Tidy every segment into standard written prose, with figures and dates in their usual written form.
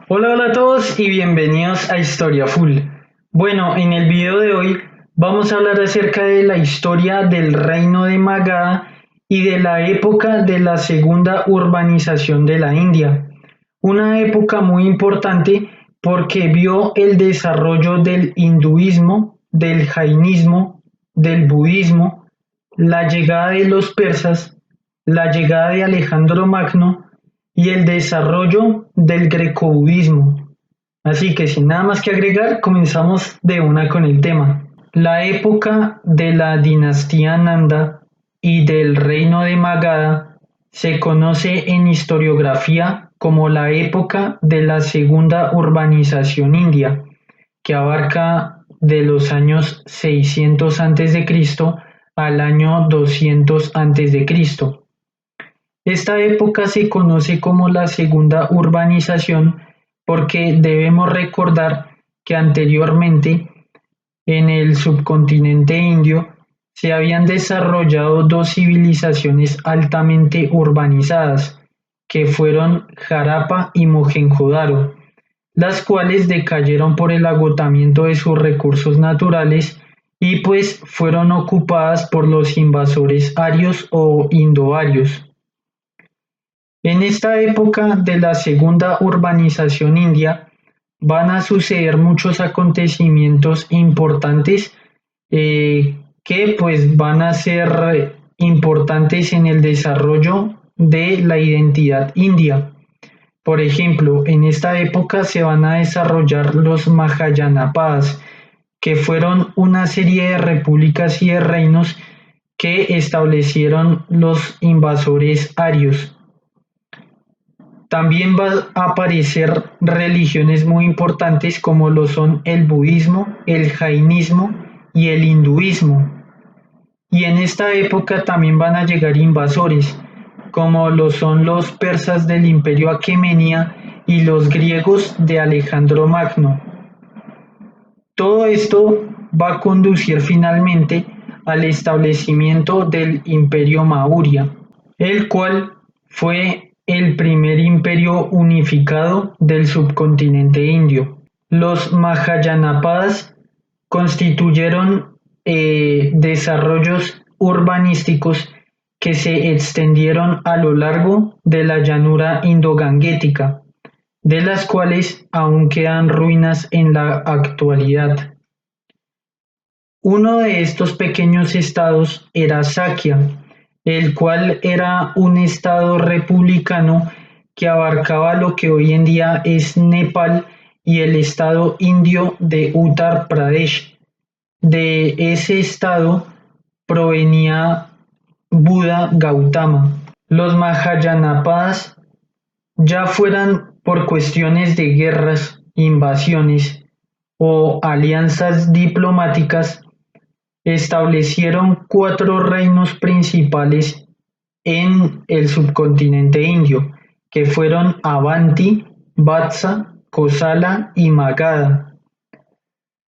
Hola, hola a todos y bienvenidos a Historia Full. Bueno, en el video de hoy vamos a hablar acerca de la historia del reino de Magadha y de la época de la segunda urbanización de la India. Una época muy importante porque vio el desarrollo del hinduismo, del jainismo, del budismo, la llegada de los persas, la llegada de Alejandro Magno y el desarrollo del grecobudismo. Así que sin nada más que agregar, comenzamos de una con el tema. La época de la dinastía Nanda y del reino de Magadha se conoce en historiografía como la época de la segunda urbanización india, que abarca de los años 600 a.C. al año 200 a.C. Esta época se conoce como la segunda urbanización porque debemos recordar que anteriormente en el subcontinente indio se habían desarrollado dos civilizaciones altamente urbanizadas, que fueron Harappa y Mohenjo-Daro, las cuales decayeron por el agotamiento de sus recursos naturales y pues fueron ocupadas por los invasores arios o indoarios. En esta época de la segunda urbanización india van a suceder muchos acontecimientos importantes que pues van a ser importantes en el desarrollo de la identidad india. Por ejemplo, en esta época se van a desarrollar los Mahayanapadas, que fueron una serie de repúblicas y de reinos que establecieron los invasores arios. También van a aparecer religiones muy importantes como lo son el budismo, el jainismo y el hinduismo. Y en esta época también van a llegar invasores, como lo son los persas del Imperio Aquemenida y los griegos de Alejandro Magno. Todo esto va a conducir finalmente al establecimiento del Imperio Maurya, el cual fue el primer imperio unificado del subcontinente indio. Los Mahayanapadas constituyeron desarrollos urbanísticos que se extendieron a lo largo de la llanura indoganguética, de las cuales aún quedan ruinas en la actualidad. Uno de estos pequeños estados era Sakya, el cual era un estado republicano que abarcaba lo que hoy en día es Nepal y el estado indio de Uttar Pradesh. De ese estado provenía Buda Gautama. Los Mahayanapadas, ya fueran por cuestiones de guerras, invasiones o alianzas diplomáticas, establecieron cuatro reinos principales en el subcontinente indio, que fueron Avanti, Vatsa, Kosala y Magadha.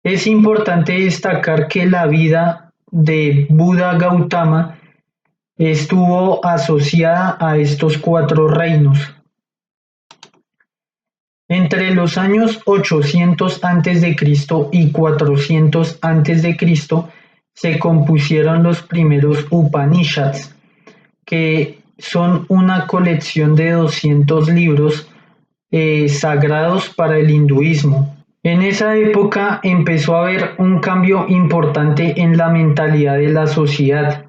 Es importante destacar que la vida de Buda Gautama estuvo asociada a estos cuatro reinos. Entre los años 800 a.C. y 400 a.C. se compusieron los primeros Upanishads, que son una colección de 200 libros sagrados para el hinduismo. En esa época empezó a haber un cambio importante en la mentalidad de la sociedad,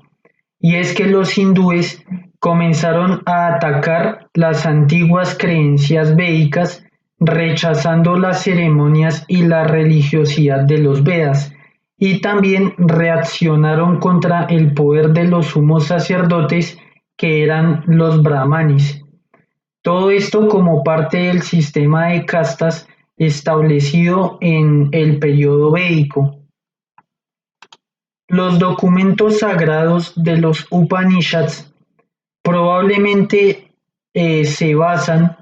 y es que los hindúes comenzaron a atacar las antiguas creencias védicas, rechazando las ceremonias y la religiosidad de los Vedas, y también reaccionaron contra el poder de los sumos sacerdotes que eran los brahmanes. Todo esto como parte del sistema de castas establecido en el periodo védico. Los documentos sagrados de los Upanishads probablemente se basan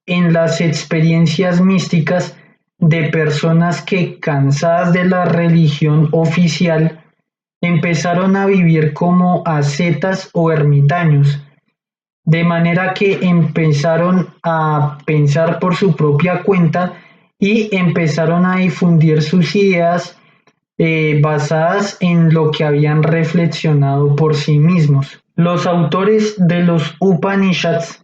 en las experiencias místicas de personas que, cansadas de la religión oficial, empezaron a vivir como ascetas o ermitaños, de manera que empezaron a pensar por su propia cuenta y empezaron a difundir sus ideas basadas en lo que habían reflexionado por sí mismos. Los autores de los Upanishads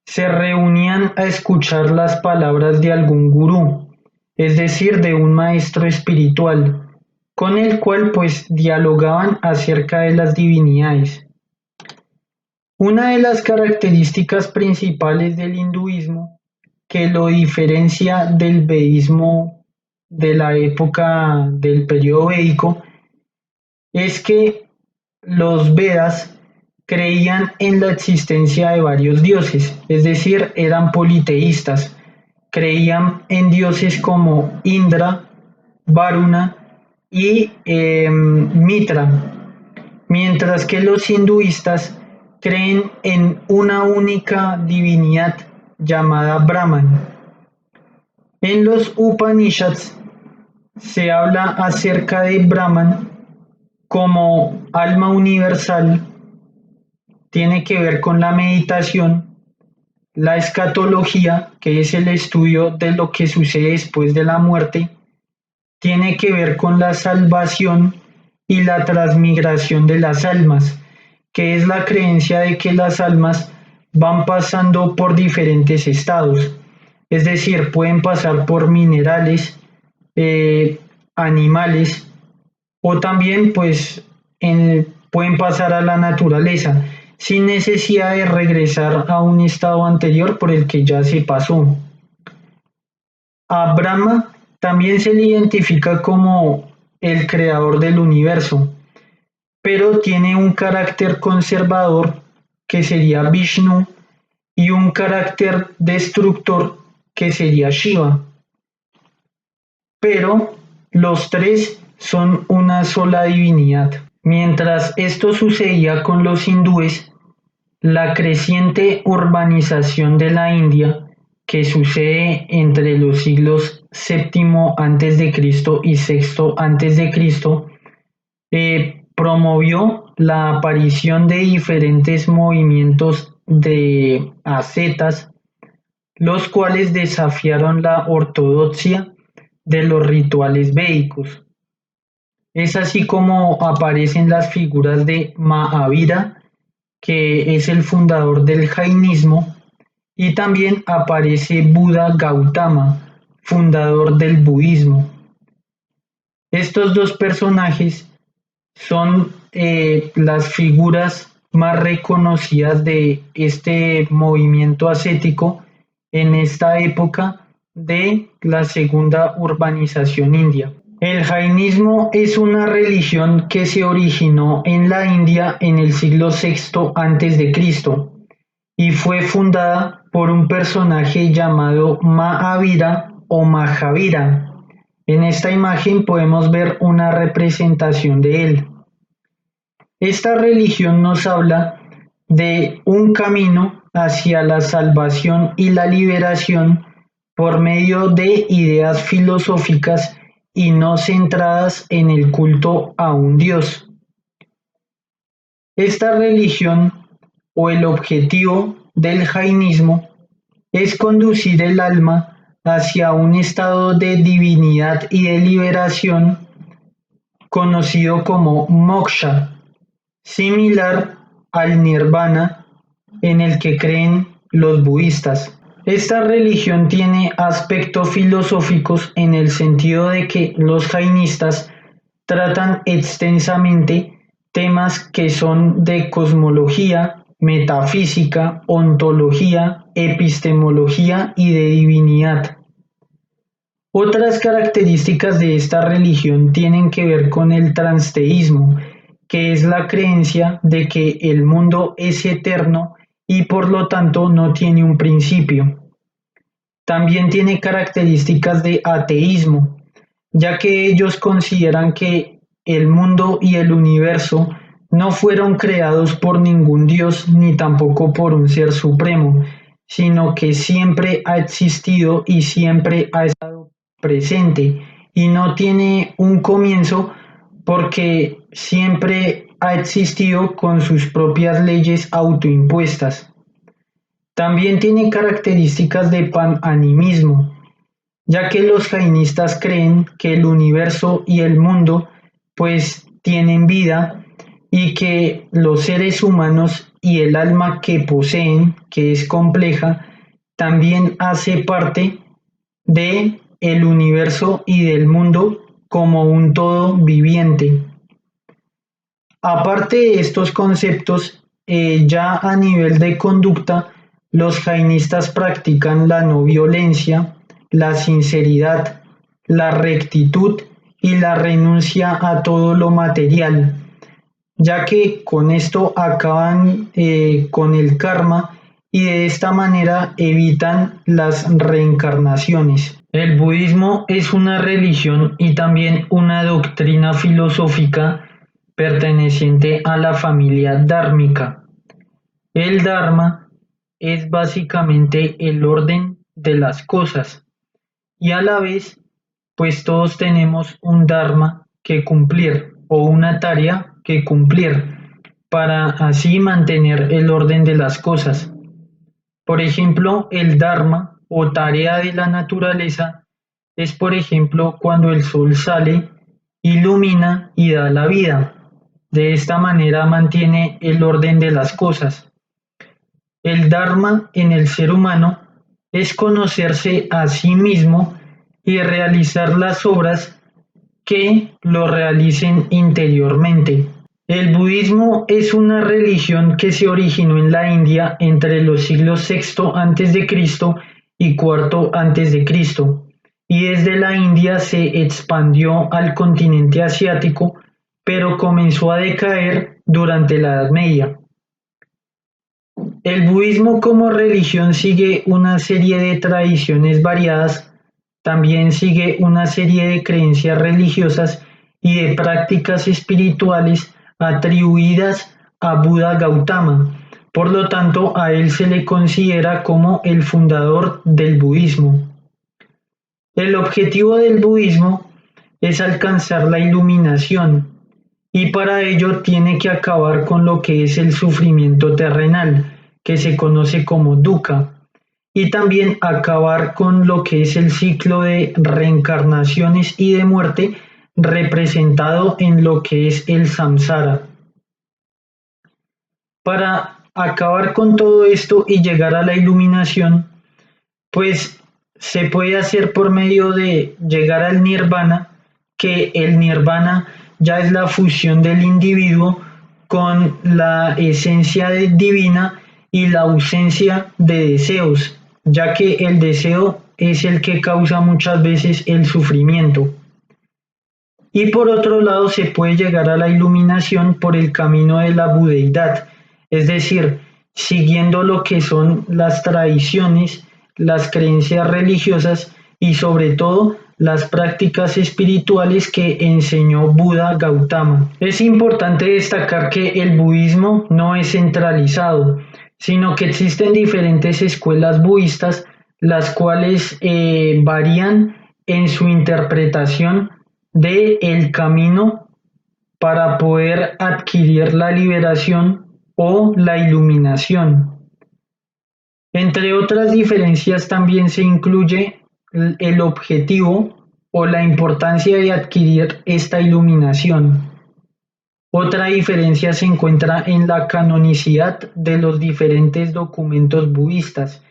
se reunían a escuchar las palabras de algún gurú, es decir, de un maestro espiritual, con el cual pues dialogaban acerca de las divinidades. Una de las características principales del hinduismo que lo diferencia del vedismo de la época del periodo védico es que los Vedas creían en la existencia de varios dioses, es decir, eran politeístas, creían en dioses como Indra, Varuna y Mitra, mientras que los hinduistas creen en una única divinidad llamada Brahman. En los Upanishads se habla acerca de Brahman como alma universal, tiene que ver con la meditación, la escatología, que es el estudio de lo que sucede después de la muerte, tiene que ver con la salvación y la transmigración de las almas, que es la creencia de que las almas van pasando por diferentes estados, es decir, pueden pasar por minerales, animales, o también pues pueden pasar a la naturaleza sin necesidad de regresar a un estado anterior por el que ya se pasó. A Brahma también se le identifica como el creador del universo, pero tiene un carácter conservador que sería Vishnu y un carácter destructor que sería Shiva. Pero los tres son una sola divinidad. Mientras esto sucedía con los hindúes, la creciente urbanización de la India, que sucede entre los siglos VII a.C. y VI a.C., promovió la aparición de diferentes movimientos de ascetas, los cuales desafiaron la ortodoxia de los rituales védicos. Es así como aparecen las figuras de Mahavira, que es el fundador del jainismo, y también aparece Buda Gautama, fundador del budismo. Estos dos personajes son las figuras más reconocidas de este movimiento ascético en esta época de la segunda urbanización india. El jainismo es una religión que se originó en la India en el siglo VI a.C. y fue fundada por un personaje llamado Mahavira o Mahavira. En esta imagen podemos ver una representación de él. Esta religión nos habla de un camino hacia la salvación y la liberación por medio de ideas filosóficas y no centradas en el culto a un dios. Esta religión o el objetivo del jainismo es conducir el alma hacia un estado de divinidad y de liberación conocido como moksha, similar al nirvana en el que creen los budistas. Esta religión tiene aspectos filosóficos en el sentido de que los jainistas tratan extensamente temas que son de cosmología, metafísica, ontología, epistemología y de divinidad. Otras características de esta religión tienen que ver con el transteísmo, que es la creencia de que el mundo es eterno y por lo tanto no tiene un principio. También tiene características de ateísmo, ya que ellos consideran que el mundo y el universo no fueron creados por ningún dios ni tampoco por un ser supremo, sino que siempre ha existido y siempre ha estado presente y no tiene un comienzo porque siempre ha existido con sus propias leyes autoimpuestas. También tiene características de pananimismo, ya que los jainistas creen que el universo y el mundo pues tienen vida y que los seres humanos y el alma que poseen, que es compleja, también hace parte de el universo y del mundo como un todo viviente. Aparte de estos conceptos, ya a nivel de conducta, los jainistas practican la no violencia, la sinceridad, la rectitud y la renuncia a todo lo material, ya que con esto acaban con el karma y de esta manera evitan las reencarnaciones. El budismo es una religión y también una doctrina filosófica perteneciente a la familia dármica. El dharma es básicamente el orden de las cosas y a la vez, pues todos tenemos un dharma que cumplir o una tarea que cumplir para así mantener el orden de las cosas. Por ejemplo, el dharma o tarea de la naturaleza es, por ejemplo, cuando el sol sale, ilumina y da la vida. De esta manera mantiene el orden de las cosas. El dharma en el ser humano es conocerse a sí mismo y realizar las obras que lo realicen interiormente. El budismo es una religión que se originó en la India entre los siglos VI a.C. y IV a.C. y desde la India se expandió al continente asiático, pero comenzó a decaer durante la Edad Media. El budismo como religión sigue una serie de tradiciones variadas, también sigue una serie de creencias religiosas y de prácticas espirituales atribuidas a Buda Gautama. Por lo tanto, a él se le considera como el fundador del budismo. El objetivo del budismo es alcanzar la iluminación y para ello tiene que acabar con lo que es el sufrimiento terrenal, que se conoce como dukkha, y también acabar con lo que es el ciclo de reencarnaciones y de muerte representado en lo que es el samsara. Para acabar con todo esto y llegar a la iluminación, pues se puede hacer por medio de llegar al nirvana, que el nirvana ya es la fusión del individuo con la esencia divina y la ausencia de deseos, ya que el deseo es el que causa muchas veces el sufrimiento. Y por otro lado se puede llegar a la iluminación por el camino de la budeidad, es decir, siguiendo lo que son las tradiciones, las creencias religiosas y sobre todo las prácticas espirituales que enseñó Buda Gautama. Es importante destacar que el budismo no es centralizado, sino que existen diferentes escuelas budistas, las cuales varían en su interpretación de el camino para poder adquirir la liberación o la iluminación. Entre otras diferencias también se incluye el objetivo o la importancia de adquirir esta iluminación. Otra diferencia se encuentra en la canonicidad de los diferentes documentos budistas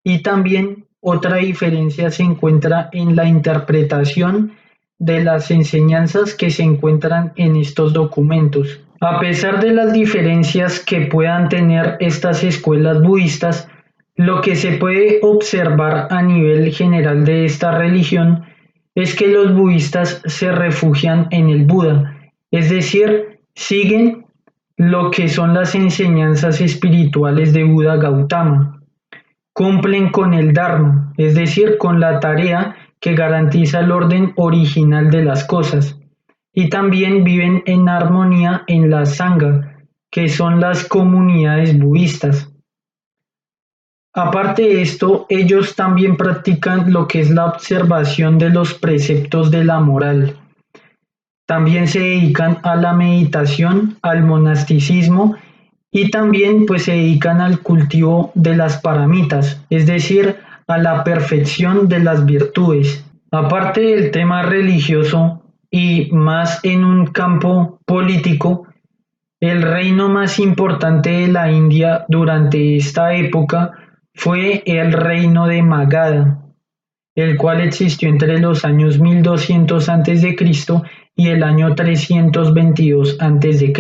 y también otra diferencia se encuentra en la interpretación de las enseñanzas que se encuentran en estos documentos. A pesar de las diferencias que puedan tener estas escuelas budistas, lo que se puede observar a nivel general de esta religión es que los budistas se refugian en el Buda, es decir, siguen lo que son las enseñanzas espirituales de Buda Gautama. Cumplen con el Dharma, es decir, con la tarea que garantiza el orden original de las cosas, y también viven en armonía en la Sangha, que son las comunidades budistas. Aparte de esto, ellos también practican lo que es la observación de los preceptos de la moral. También se dedican a la meditación, al monasticismo y también pues se dedican al cultivo de las paramitas, es decir, a la perfección de las virtudes. Aparte del tema religioso y más en un campo político, el reino más importante de la India durante esta época fue el reino de Magadha, el cual existió entre los años 1200 a.C. y el año 322 a.C.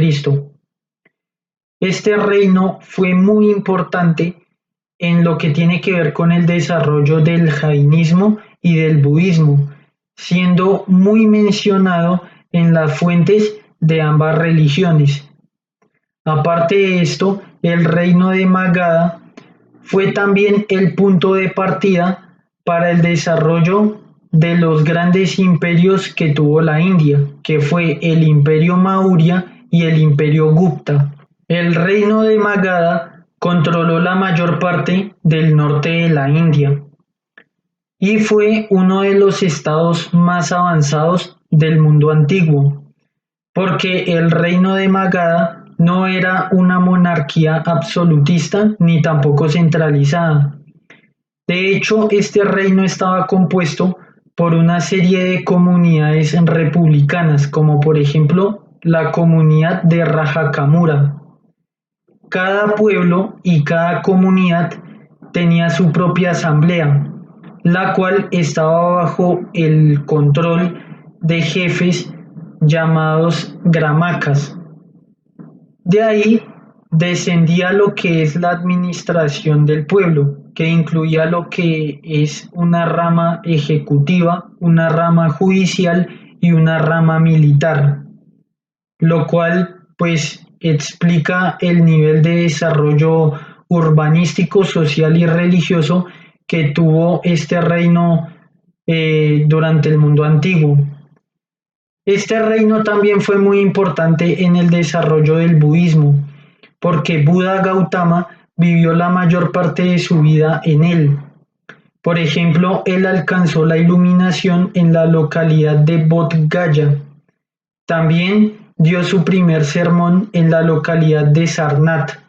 Este reino fue muy importante en lo que tiene que ver con el desarrollo del jainismo y del budismo, siendo muy mencionado en las fuentes de ambas religiones. Aparte de esto, el reino de Magadha fue también el punto de partida para el desarrollo de los grandes imperios que tuvo la India, que fue el Imperio Maurya y el Imperio Gupta. El reino de Magadha controló la mayor parte del norte de la India y fue uno de los estados más avanzados del mundo antiguo, porque el reino de Magadha no era una monarquía absolutista ni tampoco centralizada. De hecho, este reino estaba compuesto por una serie de comunidades republicanas, como por ejemplo la comunidad de Rajakamura. Cada pueblo y cada comunidad tenía su propia asamblea, la cual estaba bajo el control de jefes llamados gramakas. De ahí descendía lo que es la administración del pueblo, que incluía lo que es una rama ejecutiva, una rama judicial y una rama militar, lo cual pues explica el nivel de desarrollo urbanístico, social y religioso que tuvo este reino durante el mundo antiguo. Este reino también fue muy importante en el desarrollo del budismo, porque Buda Gautama vivió la mayor parte de su vida en él. Por ejemplo, él alcanzó la iluminación en la localidad de Bodh Gaya. También dio su primer sermón en la localidad de Sarnath.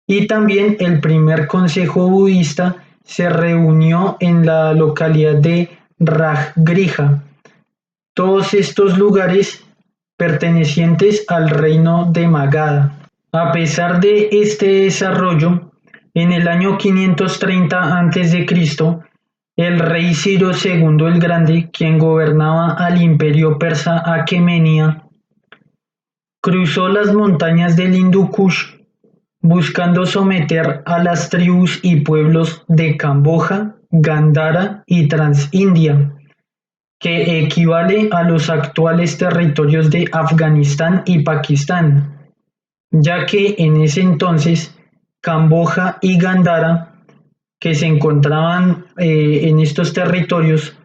Y también el primer consejo budista se reunió en la localidad de Rajgriha. Todos estos lugares pertenecientes al reino de Magadha. A pesar de este desarrollo, en el año 530 a.C., el rey Ciro II el Grande, quien gobernaba al imperio persa Aquemenia, cruzó las montañas del Hindu Kush buscando someter a las tribus y pueblos de Camboya, Gandhara y Transindia, que equivale a los actuales territorios de Afganistán y Pakistán, ya que en ese entonces Camboya y Gandhara, que se encontraban en estos territorios,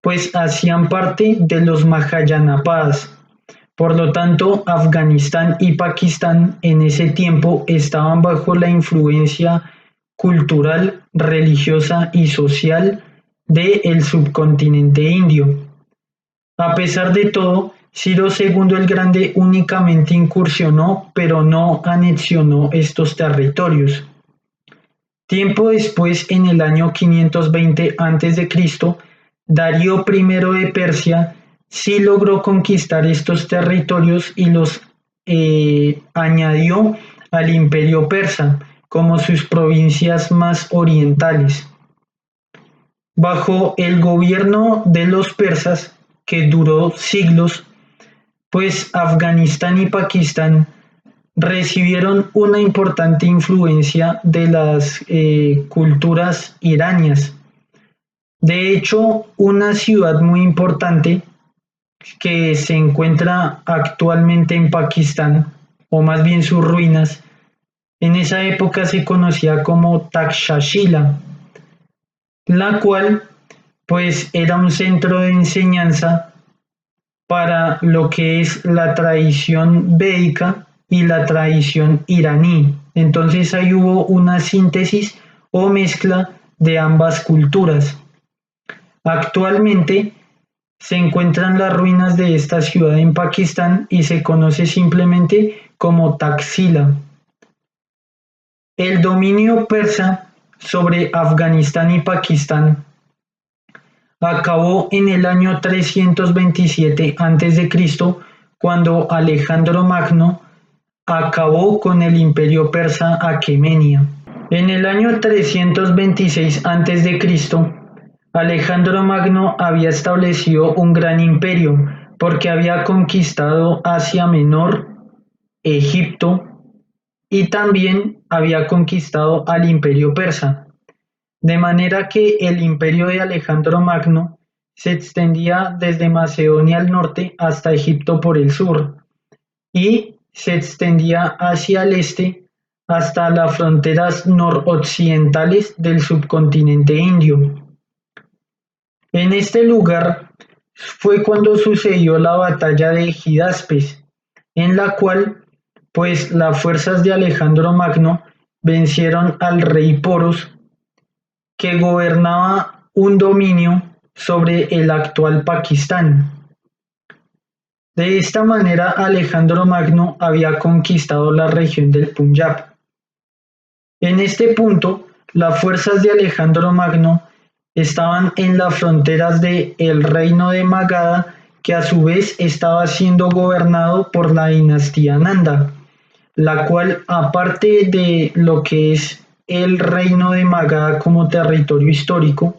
pues hacían parte de los Mahayanapadas. Por lo tanto, Afganistán y Pakistán en ese tiempo estaban bajo la influencia cultural, religiosa y social del subcontinente indio. A pesar de todo, Ciro II el Grande únicamente incursionó, pero no anexionó estos territorios. Tiempo después, en el año 520 a.C., Darío I de Persia sí logró conquistar estos territorios y los añadió al imperio persa como sus provincias más orientales. Bajo el gobierno de los persas, que duró siglos, pues Afganistán y Pakistán recibieron una importante influencia de las culturas iranias. De hecho, una ciudad muy importante que se encuentra actualmente en Pakistán, o más bien sus ruinas, en esa época se conocía como Takshashila, la cual pues era un centro de enseñanza para lo que es la tradición védica y la tradición iraní. Entonces ahí hubo una síntesis o mezcla de ambas culturas. Actualmente se encuentran las ruinas de esta ciudad en Pakistán y se conoce simplemente como Taxila. El dominio persa sobre Afganistán y Pakistán acabó en el año 327 a.C., cuando Alejandro Magno acabó con el imperio persa aquemenio. En el año 326 a.C., Alejandro Magno había establecido un gran imperio porque había conquistado Asia Menor, Egipto y también había conquistado al imperio persa. De manera que el imperio de Alejandro Magno se extendía desde Macedonia al norte hasta Egipto por el sur y se extendía hacia el este hasta las fronteras noroccidentales del subcontinente indio. En este lugar fue cuando sucedió la batalla de Hidaspes, en la cual pues las fuerzas de Alejandro Magno vencieron al rey Poros, que gobernaba un dominio sobre el actual Pakistán. De esta manera Alejandro Magno había conquistado la región del Punjab. En este punto, las fuerzas de Alejandro Magno estaban en las fronteras del reino de Magadha, que a su vez estaba siendo gobernado por la dinastía Nanda, la cual, aparte de lo que es el reino de Magadha como territorio histórico,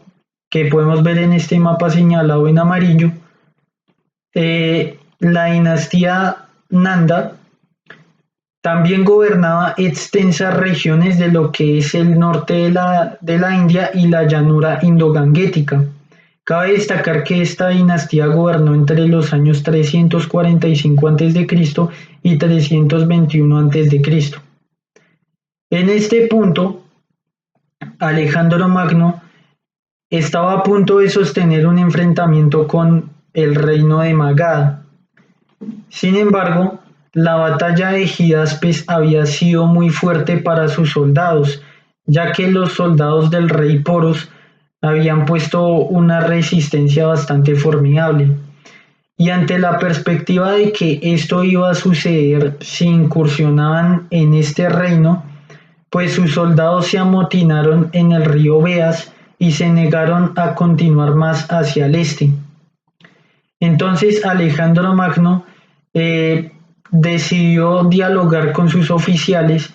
que podemos ver en este mapa señalado en amarillo, la dinastía Nanda también gobernaba extensas regiones de lo que es el norte de la India y la llanura indoganguética. Cabe destacar que esta dinastía gobernó entre los años 345 a.C. y 321 a.C. En este punto, Alejandro Magno estaba a punto de sostener un enfrentamiento con el reino de Magadha. Sin embargo, la batalla de Hidaspes había sido muy fuerte para sus soldados, ya que los soldados del rey Poros habían puesto una resistencia bastante formidable. Y ante la perspectiva de que esto iba a suceder si incursionaban en este reino, pues sus soldados se amotinaron en el río Beas y se negaron a continuar más hacia el este. Entonces Alejandro Magno decidió dialogar con sus oficiales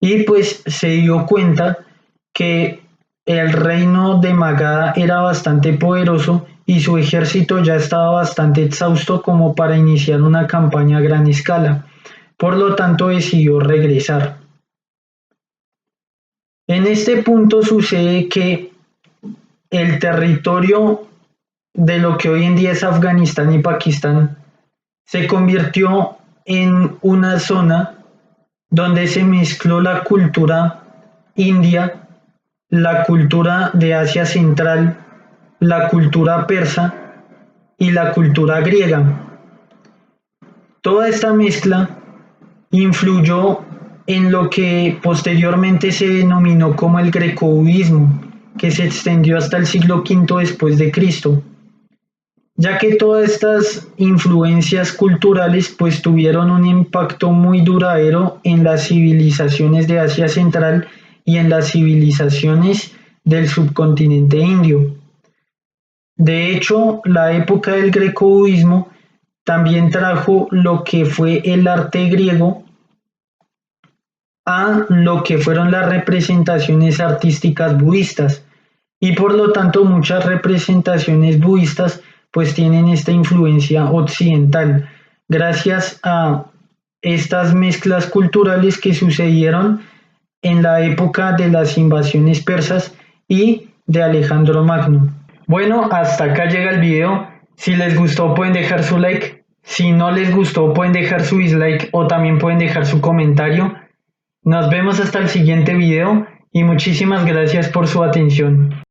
y pues se dio cuenta que el reino de Magadha era bastante poderoso y su ejército ya estaba bastante exhausto como para iniciar una campaña a gran escala. Por lo tanto, decidió regresar. En este punto sucede que el territorio de lo que hoy en día es Afganistán y Pakistán se convirtió en una zona donde se mezcló la cultura india, la cultura de Asia Central, la cultura persa y la cultura griega. Toda esta mezcla influyó en lo que posteriormente se denominó como el greco-budismo, que se extendió hasta el siglo V después de Cristo, ya que todas estas influencias culturales pues tuvieron un impacto muy duradero en las civilizaciones de Asia Central y en las civilizaciones del subcontinente indio. De hecho, la época del greco-budismo también trajo lo que fue el arte griego a lo que fueron las representaciones artísticas budistas, y por lo tanto muchas representaciones budistas pues tienen esta influencia occidental gracias a estas mezclas culturales que sucedieron en la época de las invasiones persas y de Alejandro Magno. Bueno, hasta acá llega el video. Si les gustó pueden dejar su like, si no les gustó pueden dejar su dislike o también pueden dejar su comentario. Nos vemos hasta el siguiente video y muchísimas gracias por su atención.